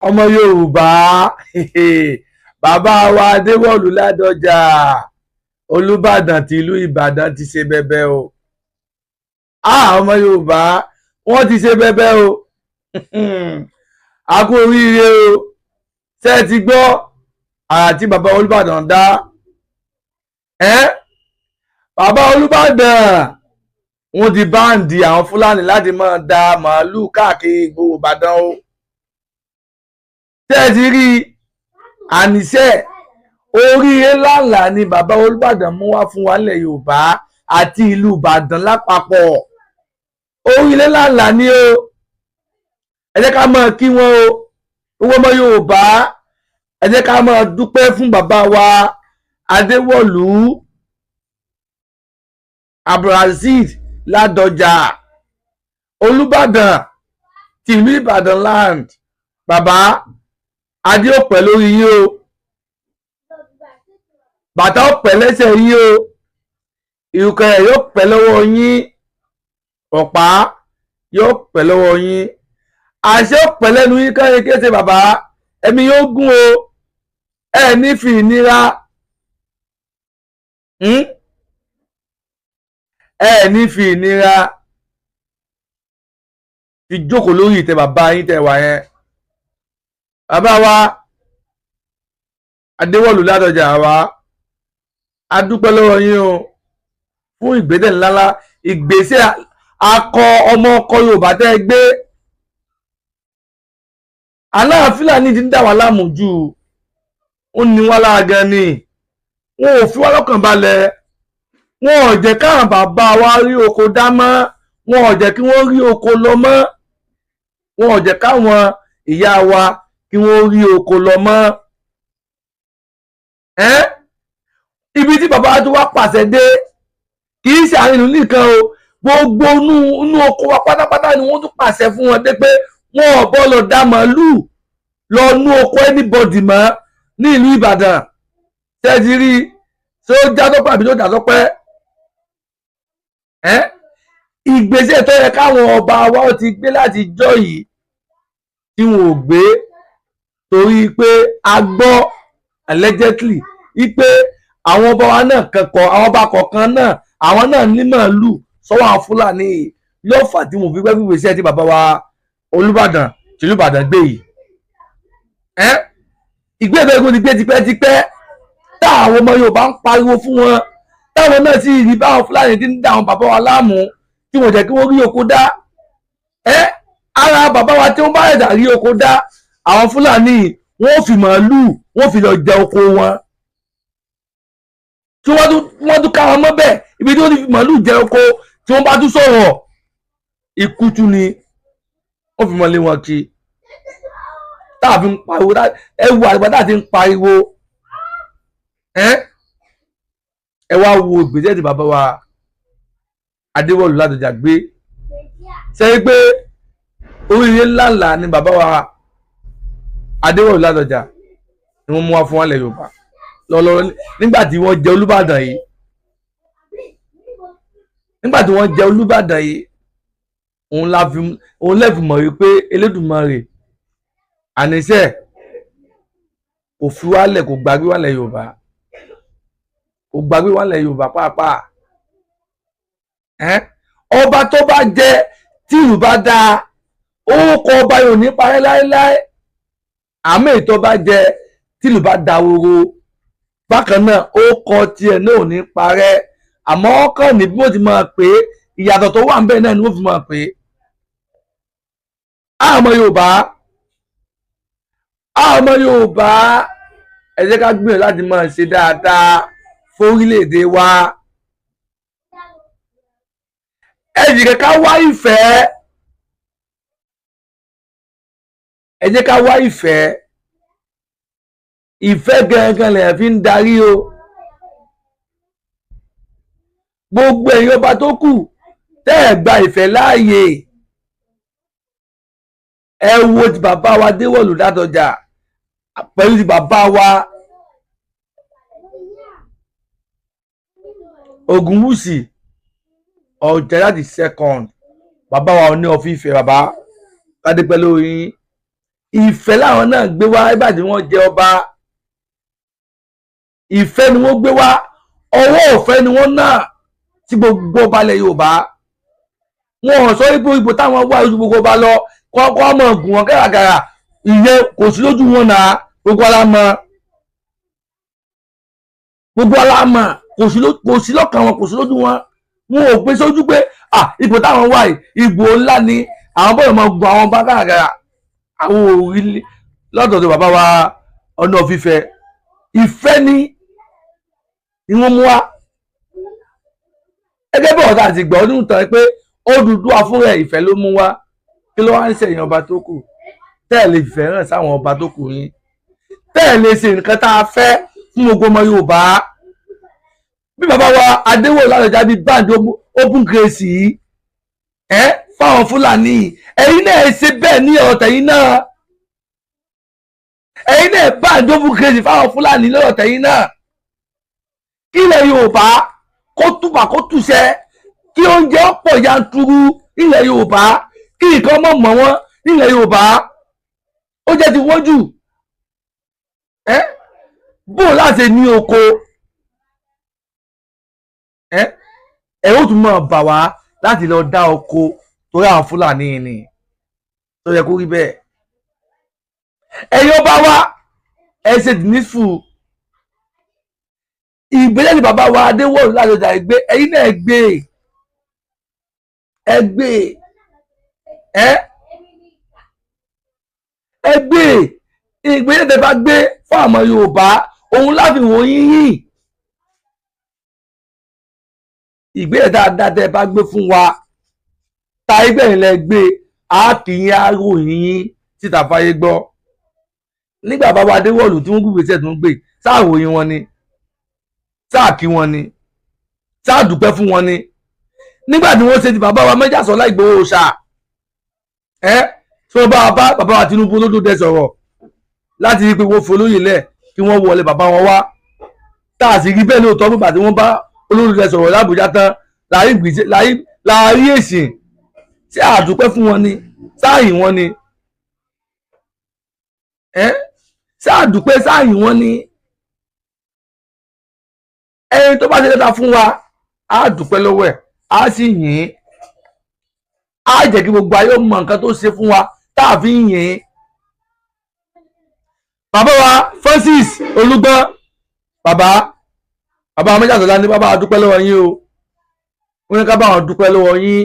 ọmọ Yorùbá bàbá wa Adéwọ̀lú Ládọjà Olúbàdàn tìlú Ìbàdàn ti ṣe bẹbẹ o. Ọmọ Yorùbá wọ́n ti ṣe bẹbẹ o. A kú oríire o. Ṣé ẹ ti gbọ́ àrà tí bàbá Olúbàdàn dá? Bàbá Olúbàdàn wọ́n ti báǹdì àwọn Fúlàní láti máa da màálù káàkiri ìgboro Ìbàdàn o. Ṣé ẹ ti rí àníṣe oríire ńláńlá ni bàbá Olúbàdàn mú wá fún wa nílẹ̀ Yorùbá àti ìlú Ìbàdàn lápapọ̀. Oríire ńláńlá ni o. Ẹ jẹ́ ká máa kí wọn o. Owó ọmọ Yorùbá ẹ jẹ́ ká máa dúpẹ́ fún bàbá wa Adéwọ̀lú Abdulrasheed Ládọjà Olúbàdàn tìlú Ìbàdàn land. Bàbá adé ó pẹ́ lórí yín o, bàtà ó pẹ́ lẹ́sẹ̀ yín o, ìrùkẹ̀rẹ̀ yóò pẹ́ lọ́wọ́ yín, ọ̀pá yóò pẹ́ lọ́wọ́ yín, àṣẹ ó pẹ́ lẹ́nu yín kẹ́rin kése. Bàbá ẹ̀mí yóò gùn o, ẹ ní fi ìnira ẹ ní fi ìnira fi jókòó lórí ìtẹ́ bàbá yín tẹ́ wà yẹn. Bàbá wa Adéwọ̀lú Ládọjà wa a dúpẹ́ lọ́wọ́ yín o fún ìgbésẹ̀ ńláńlá, ìgbésẹ̀ akọ ọmọ ọkọ Yorùbá tẹ́ ẹ gbé. Aláà Fúlàní ti ń dà wá láàmú jù, ó ní wá lára gan ni, wọn ò fi wá lọ́kàn balẹ̀, wọn ò jẹ́ káwọn bàbá wa rí oko dá mọ́, wọn ò jẹ́ kí wọ́n rí oko lọ mọ́, wọn ò jẹ́ káwọn ìyá wa kí wọ́n rí oko lọ mọ́. Ibi tí bàbá tó wá pàṣẹ dé kì í ṣe àárín ìlú nìkan o, gbogbo inú oko wa pátápátá ni wọ́n tún pàṣẹ fún wọn dé pé wọn ò bọ́ lọ dá màálù lọ nú oko anybody mọ́ ní ìlú Ìbàdàn. Tẹ́tí rí ṣé ó já tọ́pẹ́ àbí tó já tọ́pẹ́? Ìgbésẹ̀ tó yẹ káwọn ọba wa ó ti gbé láti jọ́ yìí tí wọn ò gbé, torí pé a gbọ́ allegedly wípé àwọn ọba wa náà kẹ́kọ̀ọ́, àwọn ọba kọ̀ọ̀kan náà àwọn náà ní màálù sọ́wọ́ àwọn Fúlàní ló fà tí mo fi gbẹ́ fífi iṣẹ́ tí bàbá wa Olúbàdàn tìlú Ìbàdàn gbé yìí. Ìgbésẹ̀ ti gbé tipẹ́tipẹ́ táwọn ọmọ Yorùbá ń pariwo fún wọn, táwọn náà sì rí báwọn Fúlàní ti ń dá àwọn bàbá wa láàmú tí wọ́n jẹ́ kí wọ́n rí oko dá. Ara bàbá wa tí wọ́n bá ẹ̀dà rí oko dá, àwọn Fúlàní wọ́n fi màálù wọ́n fi lọ jẹ oko wọn, tí wọ́n tún ká wọn mọ́ bẹ́ẹ̀. Ibi tí wọ́n ti fi màálù jẹ oko, tí wọ́n bá tún sọ̀rọ̀ ikú tún ni wọ́n fi mọ́ lé wọn kí. Táà fi ń pariwo, ẹ wo àgbà táà ti ń pariwo. Ẹ wá wo ìgbésẹ̀ tí bàbá wa Adéwọ̀lú Ládọjà gbé. Ṣé pé oríire ńláńlá ni bàbá wa Adéwọ̀lú Ládọjà ni wọ́n mú wá fún wa lẹ̀ Yorùbá lọ́lọ́rọ́ nígbà tí wọ́n jẹ Olúbàdàn yìí. Nígbà tí wọ́n jẹ Olúbàdàn yìí, òun lẹ́fì mọ̀ wípé Elédùmarè àníṣe kò fi wálẹ̀, kò gbàgbé wálẹ̀ Yorùbá, kò gbàgbé wálẹ̀ Yorùbá pàápàá. Ọba tó bá jẹ tí ìlú bá dáa, orúkọ ọba yóò ní parẹ́ láéláé. Àmọ́ ètò bá jẹ tí ìlú bá dahoro, bákan náà ó kọ tiẹ̀ náà ò ní parẹ́. Àmọ́ ọkàn ní bí wọ́n ti máa pè é, ìyàtọ̀ tó wà níbẹ̀ náà ni wọ́n fi máa pè é. Ọmọ Yorùbá ẹ jẹ́ ká gbìyànjú láti máa ṣe dáadáa fún orílẹ̀-èdè wa. Ẹ jẹ́ ká wá ìfẹ́, ẹ jẹ́ ká wá ìfẹ́. Ìfẹ́ gangan lèyàn fi ń darí o. Gbogbo ẹ̀yin ọba tó kù tẹ́ ẹ̀ gba ìfẹ́ láàyè, ẹ wo ti bàbá wa Adéwọ̀lú Ládọjà pẹ̀lú ti bàbá wa Ògúnwùsì Ọ̀jájá the second. Bàbá wa Ọọ̀ni of Ifẹ̀, bàbá kádépẹ́ lórí yín. ìfẹ́ làwọn náà gbé wá nígbà tí wọ́n jẹ ọba. Ìfẹ́ ni wọ́n gbé wá, ọwọ́ òfẹ́ ni wọ́n náà tí gbogbo ọba ilẹ̀ Yorùbá. Wọn ò sọ ipò táwọn wá ojú gbogbo ọba lọ kọ́ mọ̀ gùn wọn gàràgàrà, ìyẹn kò sí lójú wọn náà, gbogbo alámọ̀, gbogbo alámọ̀, kò sí lọ́kàn wọn, kò sí lójú wọn. Wọn ò gbé sójú pé ipò táwọn wá yìí ipò ńlá ni, àwọn bọ́ọ̀lù máa gun àwọn ọba gàràgàrà. Àwọn òrí lọ́dọ̀ tó bàbá wa Ọ̀nà of Ifẹ̀, ìfẹ́ ni wọ́n mú wá. Gẹ́gẹ́ bí ọ̀tá àti ìgbà ọdún tán pé Odùduwà fúnra ìfẹ́ ló mú wá. Kí ló wá ń ṣẹ̀yìn ọba tó kù tẹ́ẹ̀ lè fìfẹ́ hàn sáwọn ọba tó kù yín, tẹ́ẹ̀ lè ṣe nǹkan tá a fẹ́ fún gbogbo ọmọ Yorùbá. Bí bàbá wa Adéwòlú Ládọjà bí band open grace yìí fáwọn Fúlàní, ẹ̀yin náà ṣe bẹ́ẹ̀ ní ọ̀tẹ̀ yín náà. Ẹ̀yin náà band open grace fáwọn Fúlàní lọ́tẹ̀ yín náà. Kí ilẹ̀ Yorùbá kó túbà kó túṣẹ́, kí oúnjẹ ọ̀pọ̀ yanturu nílẹ̀ Yorùbá, kí nǹkan mọ̀ wọ́n nílẹ̀ Yorùbá. Ó jẹ́ ti wọ́n jù. Bó láti ní oko ó tún máa bà wá láti lọ dá oko torí àwọn Fúlàní ni tó yẹ kó rí bẹ́ẹ̀. Ẹ̀yin ọba wa ẹ ṣe dìnísù ìgbésẹ̀ ni bàbá wa Adéwòlú Ládọjà gbé, ẹ̀yin náà gbé ìgbésẹ̀ tẹ́ bá gbé fún àwọn Yorùbá, òun láfi wò yín. Ìgbésẹ̀ dáadáa tẹ́ bá gbé fún wa, ta ìgbẹ̀yìn lẹ gbé, á kì í ròyìn yín síta fáyé gbọ́. Nígbà bàbá Adéwòlú tí wọ́n gbé tó ń gbé, sáà ròyìn wọn ni, sáà kí wọn ni, sáà dúpẹ́ fún wọn ni. Nígbà tí wọ́n ṣe ti bàbá wa Májàsọ́lá Ìgbòho Òòṣà, tí wọ́n bá bàbá wa Tinubu Olódòdẹ sọ̀rọ̀ láti rí pé wọ́n folóyè lẹ̀ kí wọ́n wọlé bàbá wọn wá, tá a sì rí bẹ́ẹ̀ lóòótọ́ nígbà tí wọ́n bá Olódòdẹ sọ̀rọ̀ l'Àbújá tán láàrí èsì. Ṣé àdúpẹ́ fún wọn ni, sáàyìn wọn ni, ṣé àdúpẹ́ sáàyìn wọn ni. Ẹni tó bá ṣe dáadáa fún wa, á dúpẹ́ lọ́wọ́ ẹ̀, á sì yìn, á jẹ́ kí gbogbo ayé mọ nǹkan tó ṣe fún wa tá a fi ń yìn. Bàbá wa Francis Olúgbọ́n, bàbá Májàsọ́lá ní bàbá dúpẹ́ lọ́wọ́ yín o. Wọ́n ní ká bá wọn dúpẹ́ lọ́wọ́ yín,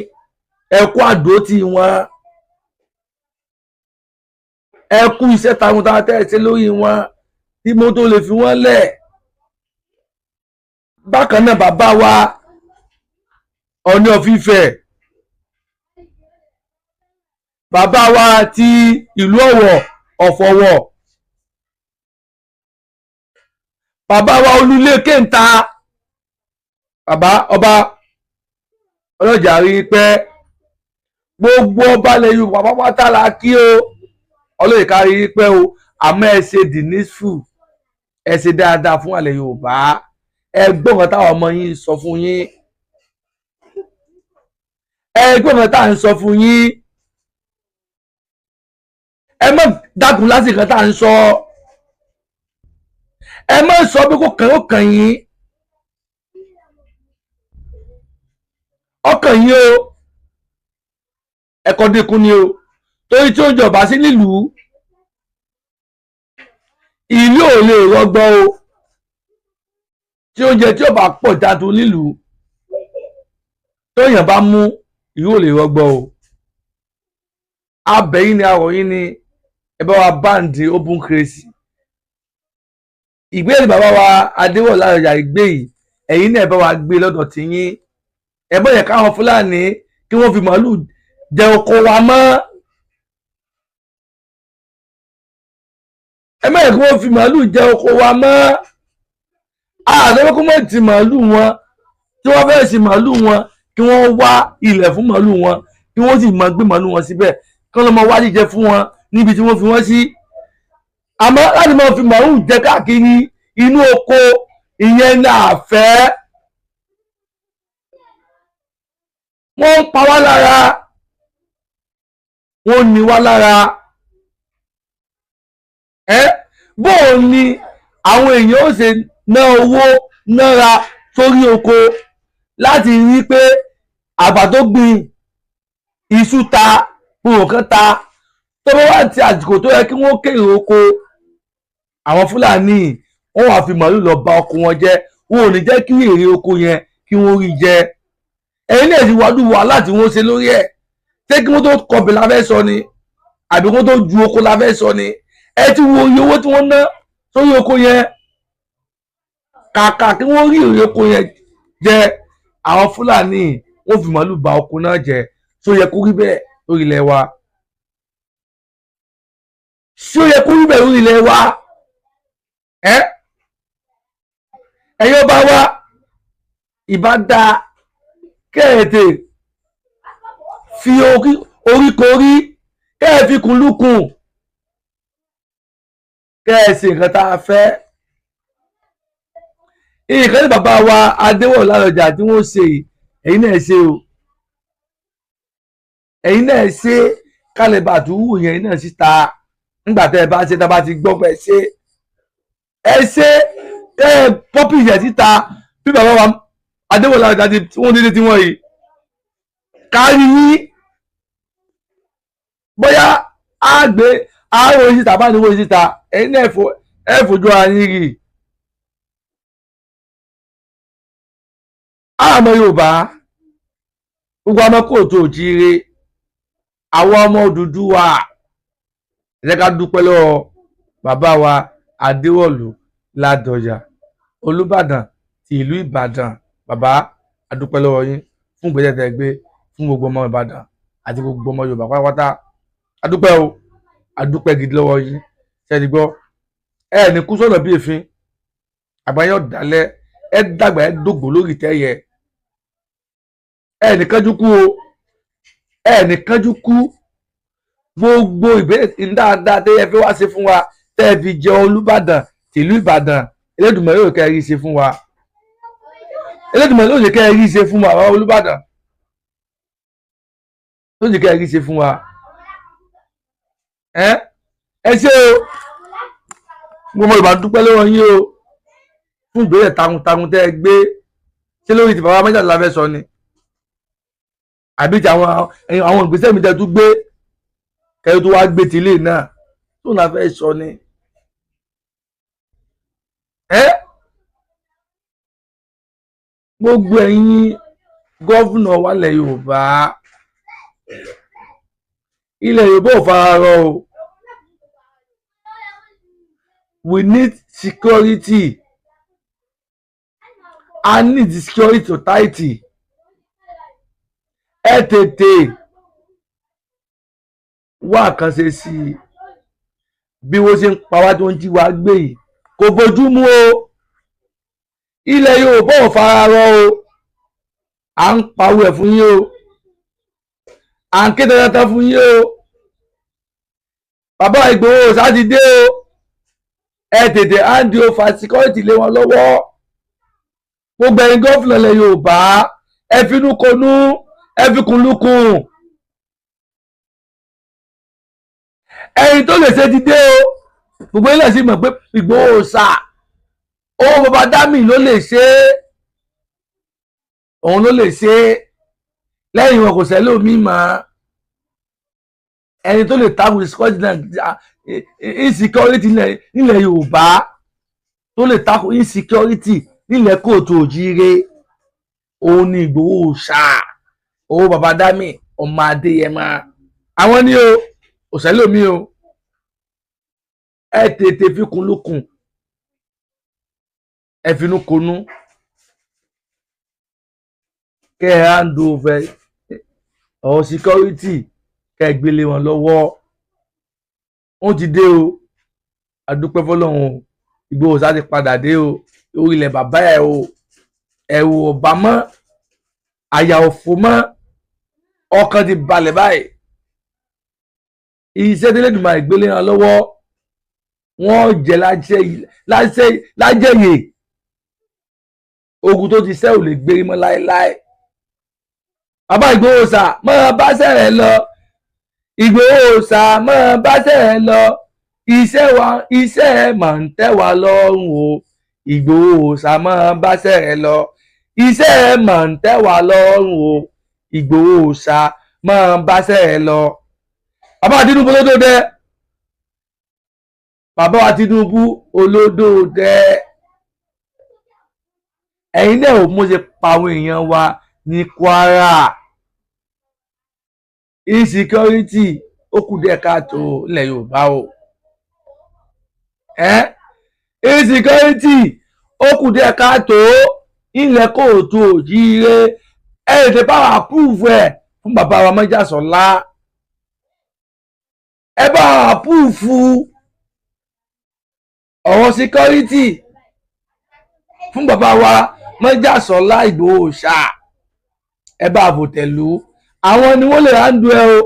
ẹ kú àdótì wọn, ẹ kú iṣẹ́ takuntakun tẹ́ ẹ ṣe lórí wọn tí mo tó lè fi wọ́n lẹ̀. Bákan náà bàbá wa Ọ̀ọ̀ni of Ifẹ̀, bàbá wa ti ìlú Ọ̀fọ̀wọ̀, bàbá wa Olúlé Kéńtà, bàbá ọba ọlọ́jà rí pẹ́, gbogbo ọba ilẹ̀ Yorùbá pápátá la kí o, ọlọ́yè ká rí pẹ́ o. Àmọ́ ẹ ṣe dìnísù, ẹ ṣe dáadáa fún ilẹ̀ Yorùbá, ẹ gbọ́ nǹkan táwọn ọmọ yín sọ fún yín, ẹ gbọ́ nǹkan táwọn sọ fún yín, ẹ má dákun lásìkò tá à ń sọ, ẹ má sọ pé kò kàn yín, ọkàn yín o, ẹ̀kọ́ dínkù ni o. Torí tí oúnjẹ ọba sí nílùú, ìlú ò lè rọgbọ o. Tí oúnjẹ tí ọba pọ̀ jáde nílùú, tóyàn bá mú, ìlú ò lè rọgbọ o. Abẹ́yìn ni àròyìn ni ẹ bá wa báǹdì open crazy. Ìgbésẹ̀ bàbá wa Adéwòlú Ládọjà ìgbé yìí, ẹ̀yin náà ẹ bá wa gbé lọ́dọ̀ tí yín. Ẹ bọ́ yẹ káwọn Fúlàní kí wọ́n fi màálù jẹ oko wa mọ́. Ẹ má yẹ kí wọ́n fi màálù jẹ oko wa mọ́. Àtọ́wọ́ kó mọ̀ ti màálù wọn, tí wọ́n fẹ́ẹ́ sí màálù wọn, kí wọ́n wá ilẹ̀ fún màálù wọn, kí wọ́n sì máa gbé màálù wọn síbẹ̀, kí wọ́n lọ máa wá jíjẹ fún wọn níbi tí wọ́n fi wọ́n sí. Àmọ́ láti máa fi màálù jẹ káàkiri inú oko, ìyẹn ní àfẹ́. Wọ́n ń pa wá lára, wọ́n ní wá lára. bóò ni àwọn èèyàn ó ṣe ná owó nára sórí oko láti rí pé àgbà tó gbìn iṣu ta gbogbo kan ta tó bá wá ti àsìkò tó yẹ kí wọ́n kéré oko àwọn Fúlàní wọ́n wá fi màálù lọ bà oko wọn jẹ́ wọn ò ní jẹ́ kí èrè oko yẹn kí wọ́n rí jẹ ẹ̀yin náà ti wádùú wàhálà tí wọ́n ṣe lórí ẹ̀ ṣé kí wọ́n tó kọbẹ̀ la fẹ́ sọ ni àbí wọ́n tó ju oko la fẹ́ sọ ni ẹ ti wo iye owó tí wọ́n ná sórí oko yẹn kàkà kí wọ́n rí èrè oko yẹn jẹ àwọn Fúlàní wọ́n fi màálù bà oko náà jẹ́ ṣó yẹ kó rí bẹ́ẹ̀ lórí ilẹ̀ wa ṣó yẹ kó rí bẹ́ẹ̀ lórí ilẹ̀ wa ẹ̀yin ọba wa ìbá da kẹ́ẹ̀tẹ̀ fi oríkorí kẹ́ẹ̀ fi kùn lùkùn kẹ́ẹ̀ sì nǹkan tá a fẹ́ nǹkan tí bàbá wa Adéwọ̀lú Ládọjà tí wọ́n ṣe ẹ̀yin náà ṣe o ẹ̀yin náà ṣe kálẹ̀ bàtúwù yẹn ẹ̀yin náà síta nígbà tẹ́ ẹ bá ṣe tá a bá ti gbọ́ pé ẹ ṣe pọ́pì yẹn síta bí bàbá wa Adéwọ̀lú Ládọjà tí wọ́n dédé tí wọ́n yìí kárí yín bóyá àárò yìí síta bá ní wọ́n síta ẹ̀yin náà ẹ fojú ara yín rí àmọ́ Yorùbá gbogbo ọmọ kóòtù òjíire àwọn ọmọ Odùduwà ẹ jẹ́ ká dúpẹ́ lọ́wọ́ bàbá wa Adéwọ̀lú Ládọjà Olúbàdàn ti ìlú Ìbàdàn bàbá a dúpẹ́ lọ́wọ́ yín fún ìgbésẹ̀ tẹ́ gbé fún gbogbo ọmọ Ìbàdàn àti gbogbo ọmọ Yorùbá pátápátá a dúpẹ́ o a dúpẹ́ gidi lọ́wọ́ yín ṣe ti gbọ́ ẹ ní kú sọ̀rọ̀ bí èéfín àgbáyé ọ̀dàlẹ̀ ẹ dàgbà ẹ dògbò lórí tẹ́yẹ ẹ ní kánjú kú o ẹ ní kánjú kú gbogbo ìbéèrè dáadáa tẹ́yẹ fi wá ṣe fún wa tẹ́ ẹ fi jẹ Olúbàdàn tìlú Ìbàdàn Elédùmarè yóò kẹ́ ẹ rí ṣe fún wa Elédùmarè yóò kẹ́ ẹ rí ṣe fún wa àwọn Olúbàdàn yóò kẹ́ ẹ rí ṣe fún wa ẹ ṣé o mo mọ Yorùbá dúpẹ́ lọ́wọ́ yín o fún ìbéèrè takuntakun tẹ́ ẹ gbé ṣé lórí ti bàbá Mẹ́tàlá fẹ́ sọ ni àbí ti àwọn ìgbésẹ̀ mi tẹ́ tún gbé kẹ́yọ́ tó wá gbé tilé náà tó náà fẹ́ sọ ni gbogbo ẹ̀yin gọ́fúnà wálẹ̀ Yorùbá ilẹ̀ Yorùbá ò fara rọ o we need security I need security to tighty ẹ tètè wá kan ṣe sí i bí wọ́n ṣe ń pa wá tí wọ́n ń jí wá gbé yìí kò bójú mu o ilẹ̀ Yorùbá ò fara rọ o à ń pawó ẹ̀ fún yín o à ń ké dandan fún yín o bàbá Ìgbòho sátidé o ẹ tètè hand over security lé wọn lọ́wọ́ gbogbo ẹ̀yin gọ́fìnà ilẹ̀ Yorùbá ẹ finú konú ẹ fi kùn lùkùn ẹ̀yin tó lè ṣe ti dé o gbogbo ilẹ̀ sì mọ̀ pé Ìgbòho sà owó bàbá Dámì ló lè ṣe òun ló lè ṣe lẹ́yìn wọn kò sẹ́lómi mọ́ ẹni tó lè takùn insecurity nílẹ̀ Yorùbá tó lè takùn insecurity nílẹ̀ kóòtù òjíire òun ni Ìgbòho ṣá owó bàbá Dámì ọmọ Adéyẹmọ àwọn ni o òṣèlómi o ẹ tètè fi kùn lùkùn ẹ finú konú kẹ́ ẹ hand over ọ̀rọ̀ security kẹ́ ẹ gbélé wọn lọ́wọ́ wọ́n ti dé o adúpẹ́ fọlọ́run o Ìgbòho sá ti padà dé o orí ilẹ̀ bàbá ẹ̀ o ẹ̀rù ọ̀bà mọ́ àyà òfò mọ́ ọkàn ti balẹ̀ báyìí iṣẹ́ tí Elédùmarè gbélé wọn lọ́wọ́ wọ́n jẹ́ lájẹ̀yè ogun tó ti ṣẹ́ ò lè gbérí mọ́ láéláé bàbá Ìgbòho sà máa bá sẹ̀rẹ̀ lọ Ìgbòho sà máa bá sẹ̀rẹ̀ lọ iṣẹ́ ẹ máa ń tẹ́ wa lọ́rùn o Ìgbòho ṣá máa báṣẹ́ rẹ lọ iṣẹ́ ẹ máa ń tẹ́ wa lọ́rùn o Ìgbòho ṣá máa báṣẹ́ rẹ lọ. bàbá Tinubu olódòdẹ bàbá wa Tinubu olódòdẹ ẹ̀yin náà ò mọ̀ ṣe pa àwọn èèyàn wa ní Kwara insecurity ó kù díẹ̀ káàtó ilẹ̀ Yorùbá o insecurity ó kù díẹ̀ káàtó ilẹ̀ kóòtù òjíire èdè bá wà púùfù ẹ̀ fún bàbá wa Májàsọ́lá ẹ bá wà púùfù ọ̀rọ̀ security fún bàbá wa Májàsọ́lá Ìgbòho ṣá ẹ bá àbòtẹ̀lú àwọn ni wọ́n lè handle ẹ o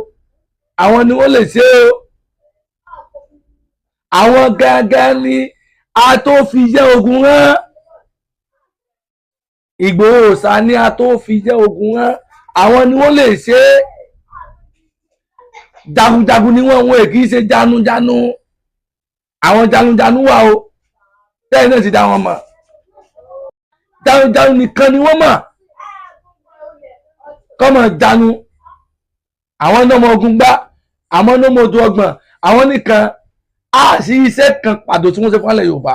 àwọn ni wọ́n lè ṣe o àwọn gángan ni a tó fi jẹ́ ogun rán Ìgbòho ṣá ni a tó fi jẹ́ ogun rán àwọn ni wọ́n lè ṣe jagunjagun ni wọ́n kì í ṣe janujanu àwọn janujanu wà o tẹ́ẹ̀ náà ti dá wọn mọ̀ janujanu nìkan ni wọ́n mọ̀ kọ́mọ janu àwọn náà mọ ogun gbá àwọn náà mọ ojú ọgbọ̀n àwọn nìkan á sí iṣẹ́ kan pàtó tí wọ́n ṣe fún ilẹ̀ Yorùbá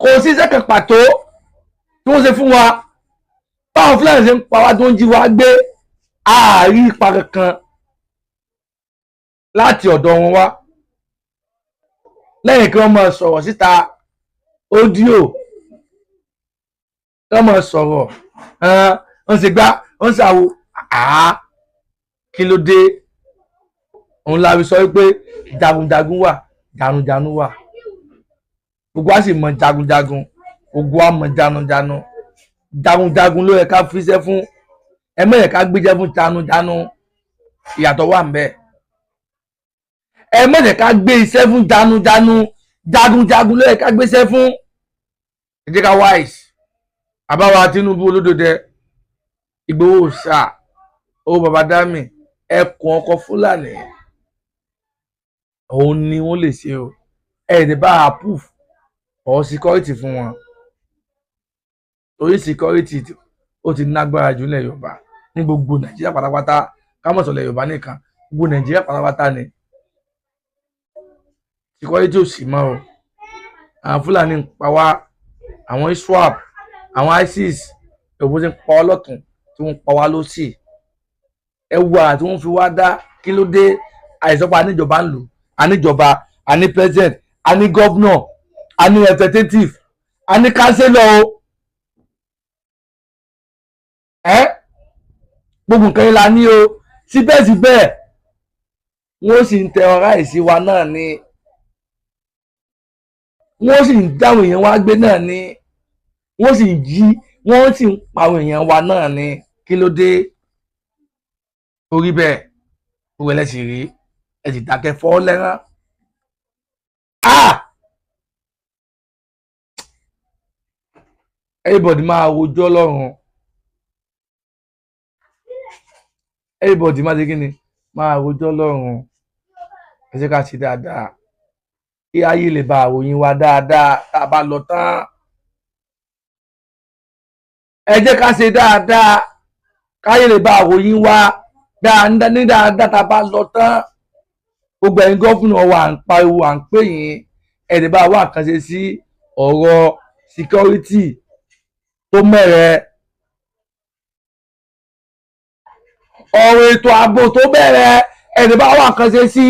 kò sí iṣẹ́ kan pàtó tí wọ́n ṣe fún wa báwọn Fúlàní ṣe ń pa wá tó ń jí wa gbé ààrí ipa kankan láti ọ̀dọ̀ wọn wá lẹ́yìn kí wọ́n máa sọ̀rọ̀ síta ódíò kí wọ́n máa sọ̀rọ̀ wọ́n ṣe gbá wọ́n ṣàwo kí ló dé òun la fi sọ wípé jagunjagun wà janujanu wà gbogbo wa sì mọ jagunjagun gbogbo wa mọ janujanu jagunjagun ló yẹ ká fiṣẹ́ fún ẹ má yẹ ká gbéṣẹ́ fún janujanu ìyàtọ̀ wà ńbẹ̀ ẹ má yẹ ká gbé iṣẹ́ fún janujanu jagunjagun ló yẹ ká gbéṣẹ́ fún ẹ jẹ́ ká wise àbáwá Tinubu olódòdẹ Ìgbòho ṣá owó bàbá Dami ẹkùn ọkọ Fúlàní òun ni wọ́n lè ṣe o ẹ̀ẹ́dẹ̀ bá approve ọ̀ security fún wọn torí security ó ti nágbára jù nílẹ̀ Yorùbá ní gbogbo Nàìjíríà pátápátá kámọ̀sọ̀ ilẹ̀ Yorùbá nìkan gbogbo Nàìjíríà pátápátá ni security ò sì mọ́ o àwọn Fúlàní ń pa wá àwọn ISWAP àwọn ISIS òbó ti ń pa ọlọ́tún tí wọ́n ń pa wá lọ́sì ẹwà tí wọ́n fi wá dá kí ló dé àìsọ́pá aníjọba ń lò aníjọba aní president aní governor aní representative aní councillor o gbogbo nǹkan yìí la ní o síbẹ̀síbẹ̀ wọ́n sì ń terrorize wa náà ni wọ́n sì ń dáwọn èèyàn wá gbé náà ni wọ́n sì ń jí wọ́n sì ń pa àwọn èèyàn wa náà ni kí ló dé orí bẹ́ẹ̀ owó ẹlẹ́sìn rí ẹ sì dákẹ́ fọ́ lẹ́rán everybody máa rojọ́ lọ́rùn everybody máa ṣe kí ni máa rojọ́ lọ́rùn ẹ ṣe ká ṣe dáadáa kí ayé lè bá àròyìn wa dáadáa tá a bá lọ tán ẹ jẹ́ ká ṣe dáadáa káyé lè bá àròyìn wa ní dáadáa tá a bá lọ tán gbogbo ẹ̀yin gọ́fúnà wa à ń pariwo à ń pè yín ẹ̀dẹ̀ bá wà kàn ṣe sí ọ̀rọ̀ security tó mẹ́rẹ̀ ọ̀rọ̀ ètò ààbò tó bẹ̀rẹ̀ ẹ̀dẹ̀ bá wà kàn ṣe sí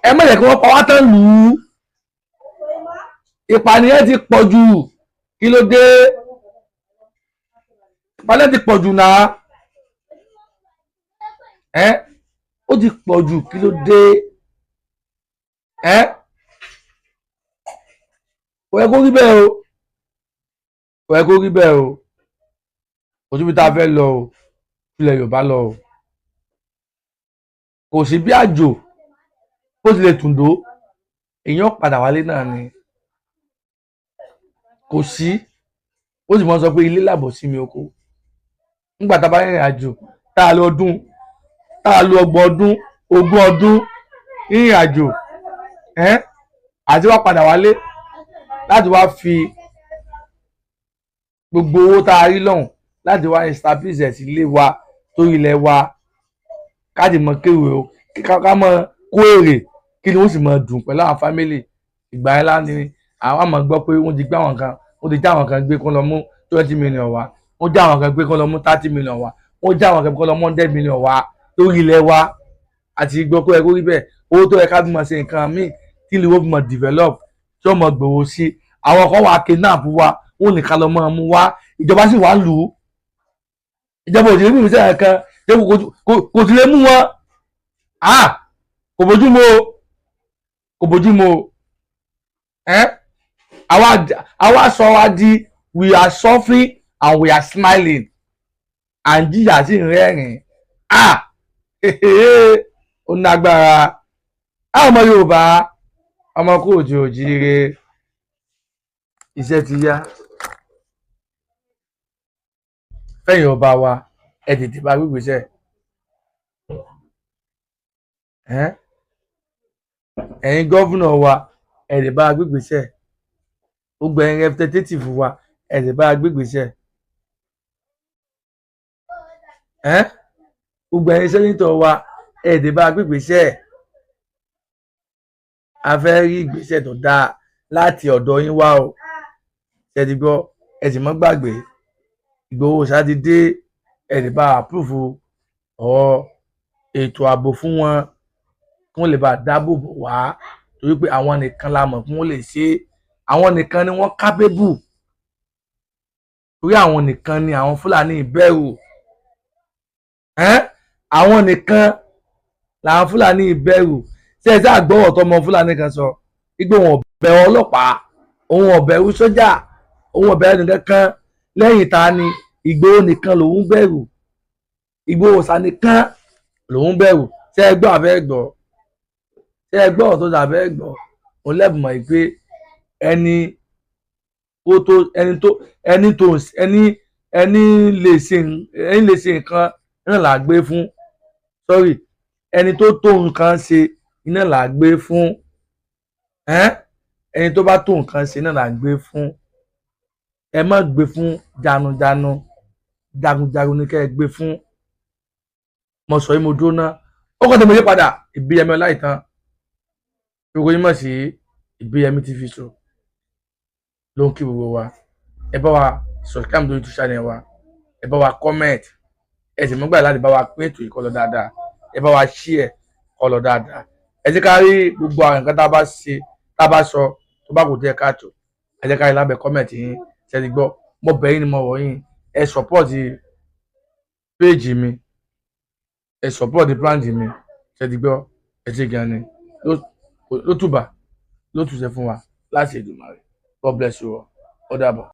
ẹ má jẹ́ kí wọ́n pa wá tán lù ú ìpànìyàn ti pọ̀ jù kí ló dé ìpànìyàn ti pọ̀ jù náà ó ti pọ̀ jù kí ló dé kò yẹ kó rí bẹ́ẹ̀ o kò yẹ kó rí bẹ́ẹ̀ o kò síbi tá a fẹ́ lọ o ilẹ̀ Yorùbá lọ o kò sí bí àjò bó tilẹ̀ tùǹdó èèyàn padà wálé náà ni kò sí ó sì mọ sọ pé ilé làbọ̀ sí mi oko nígbà tá a bá rìnrìn àjò tá a lọ ọdún tá a lo ọgbọ̀n ọdún ogún ọdún ìrìn àjò àti wá padà wálé láti wá fi gbogbo owó tá a rí lọ́hùn láti wá establish ẹ̀ sí ilé wa tó ilẹ̀ wa káàdì mọ kéwì o ká mọ kó èrè kí ni wọ́n sì mọ dùn pẹ̀lú àwọn fámìlì ìgbà yẹn láti àwọn àmọ́ gbọ́ pé wọ́n ti gbé àwọn kan wọ́n ti já àwọn kan gbé kó lọ mú 20 million wá wọ́n já àwọn kan gbé kó lọ mú 30 million wá wọ́n já àwọn kan gbé kó lọ mú 100 million wá lórí ilẹ̀ wa àti gbọ́ pé ẹ kó rí bẹ́ẹ̀ owó tó yẹ ká bímọ ṣe nǹkan míì tí ìlú wọ́n bímọ develop tí wọ́n mọ gbòòrò sí àwọn kan wà kidnap wa wọ́n nìkan lọ mọ́ mú wá ìjọba sì wá lù ú ìjọba òjò ní ìmísẹ́ kan kò sì lè mú wọn kò bójú mu kò bójú mu àwa sọ wa di we are suffering and we are smiling and jíjà sí rẹ́rìn ó nágbára ọmọ Yorùbá ọmọ kóòjì òjíire iṣẹ́ ti yá fẹ̀yìn ọba wa ẹ tètè bá gbégbèsè ẹ̀yin gọ́vùnà wa ẹ lè bá gbégbèsè gbogbo ẹ̀yin representative wa ẹ lè bá gbégbèsè gbogbo ẹ̀yin sẹ́nitọ̀ wa ẹ lè bá gbégbèsè a fẹ́ rí ìgbésẹ̀ tó dáa láti ọ̀dọ̀ yín wá o ṣe ti gbọ́ ẹ sì mọ́ gbàgbé Ìgbòho sátidé ẹ lè bá àpúrúfù ọ̀rọ̀ ètò ààbò fún wọn kí wọ́n lè bá dáàbò bò wá torí pé àwọn nìkan la mọ̀ kí wọ́n lè ṣe àwọn nìkan ni wọ́n kápébù torí àwọn nìkan ni àwọn Fúlàní ìbẹ̀rù àwọn nìkan làwọn Fúlàní ìbẹ̀rù ṣé ẹ sáà gbọ́ ọ̀tọ̀ ọmọ Fúlàní kan sọ igbó wọn ọ̀bẹ ọlọ́pàá òun ọ̀bẹ̀rù sójà òun ọ̀bẹ̀rù nìkan kan lẹ́yìn ta ni Ìgbòho nìkan lòun bẹ̀rù Ìgbòho sá nìkan lòun bẹ̀rù ṣé ẹ gbọ́ àbẹ́ gbọ́ ṣé ẹ gbọ́ ọ̀tọ̀ àbẹ́ gbọ́ òun lẹ́bùmọ̀ yìí pé ẹni lè ṣe nǹkan náà là á gbé fún sorry ẹni tó nǹkan ṣe iná là á gbé fún ẹni tó bá tó nǹkan ṣe náà là á gbé fún ẹ má gbé fún jagunjagun ní kẹ́ ẹ gbé fún mo sọ yìí mo dúró ná ó kọ́ tó mo yé padà Ìbíyẹmí Ọláìtàn gbogbo yín mọ̀ sí Ìbíyẹmí TV show ló ń kí gbogbo wa ẹ bá wa subscribe lórí YouTube channel wa ẹ bá wa comment ẹ sì mọ́ gbà láti bá wa pín ètò ìkọlọ dáadáa ẹ bá wa share kọlọ dáadáa ẹ jẹ́ ká rí gbogbo àwọn nǹkan tá a bá sọ tó bá kò tẹ́ káàtó ẹ jẹ́ ká rí lábẹ́ comment yín ṣe ti gbọ́ mo bẹ̀ yín ni mo rọ̀ yín ẹ support page mi ẹ support brand mi ṣe ti gbọ́ ẹ ṣe gan ni ló túbà ló túṣe fún wa láti Èdùmàrè God bless you all ó dàbọ̀.